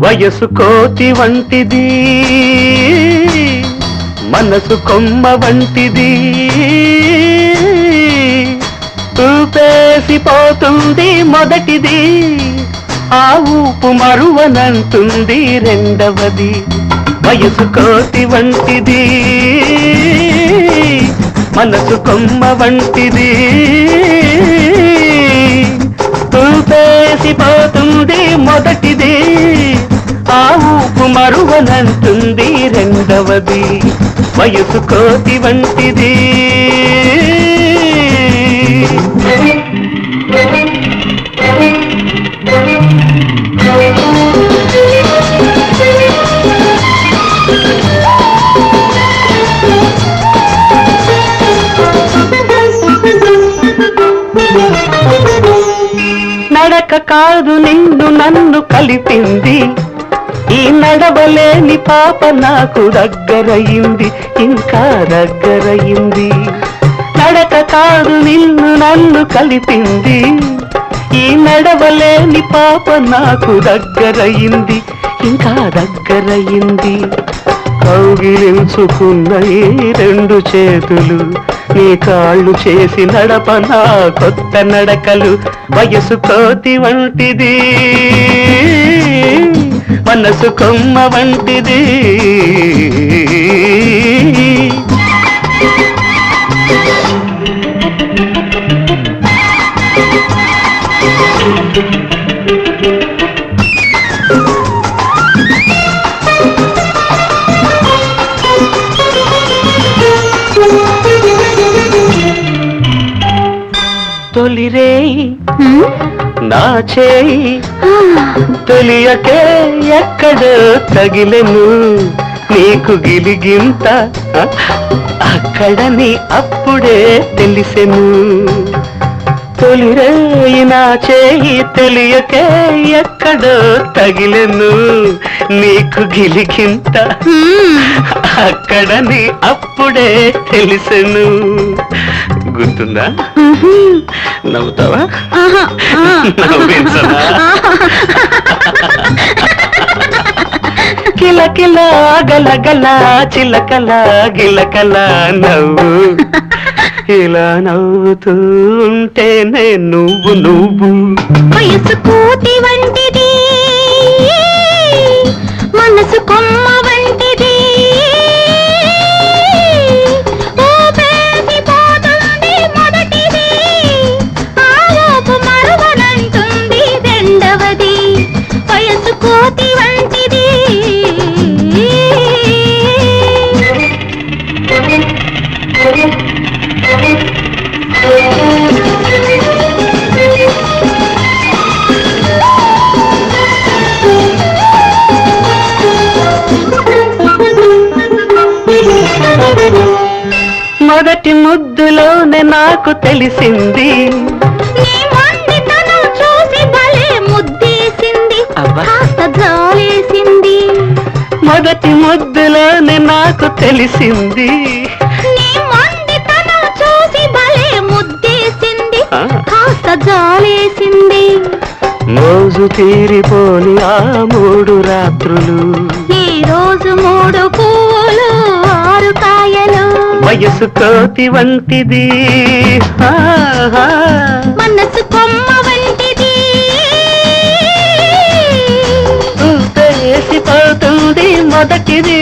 వయసు కోతి వంటిది, మనసు కొమ్మ వంటిది, ఊపేసిపోతుంది మొదటిది, ఆ ఊపు మరువనంటుంది రెండవది. వయసు కోతి వంటిది, మనసు కొమ్మ వంటిది, ఊపేసిపోతుంది మొదటిది, ఆ ఊపు మరువనంటుంది రెండవది. వయసు కోతి వంటిది. నడక కాదు నిన్ను నన్ను కలిపింది, ఈ నడవలేని పాప నాకు దగ్గరయింది, ఇంకా దగ్గరయింది. నడక కాదు నిన్ను నన్ను కలిపింది, ఈ నడవలేని పాప నాకు దగ్గరయింది, ఇంకా దగ్గరయింది. కౌగిలించుకున్న ఈ రెండు చేతులు నీ కాళ్ళు చేసి నడపనా కొత్త నడకలు. వయసు కోతి వంటిది, మనసు కొమ్మ వంటిది. తొలిరేయి నా చేయి తెలియకే ఎక్కడో తగిలెను, నీకు గిలిగింత అక్కడని అప్పుడే తెలిసెను. తొలిరేయి నా చేయి తెలియకే ఎక్కడో తగిలెను, నీకు గిలిగింత అక్కడని అప్పుడే తెలిసెను. గుర్తుందా? నవ్వుతావా? నవ్వించనా? కిలకిల గలగల చిలకల గిలకల నవ్వు, ఇలా నవ్వుతూ ఉంటేనే నువ్వు నువ్వు. వయసు కోతి వంటిది, మనసు కొమ్మ వంటిది, ఊపేసిపోతుంది మొదటిది, ఆ ఊపు మరువనంటుంది రెండవది. వయసు కోతి వంటిది. మొదటి ముద్దులోనే నాకు తెలిసింది, నీ మొండితనం చూసి భలే ముద్దేసింది, కాస్త జాలేసింది. మొదటి ముద్దులోనే నాకు తెలిసింది, నీ మొండితనం చూసి భలే ముద్దేసింది, కాస్త జాలేసింది. మోజు తీరిపోని ఆ 3 రాత్రులు, ఈ రోజు 3 పువ్వులు 6 కాయలు. వయసు కోతి వంటిది, మనసు కొమ్మ వంటిది, ఊపేసిపోతుంది మొదటిది,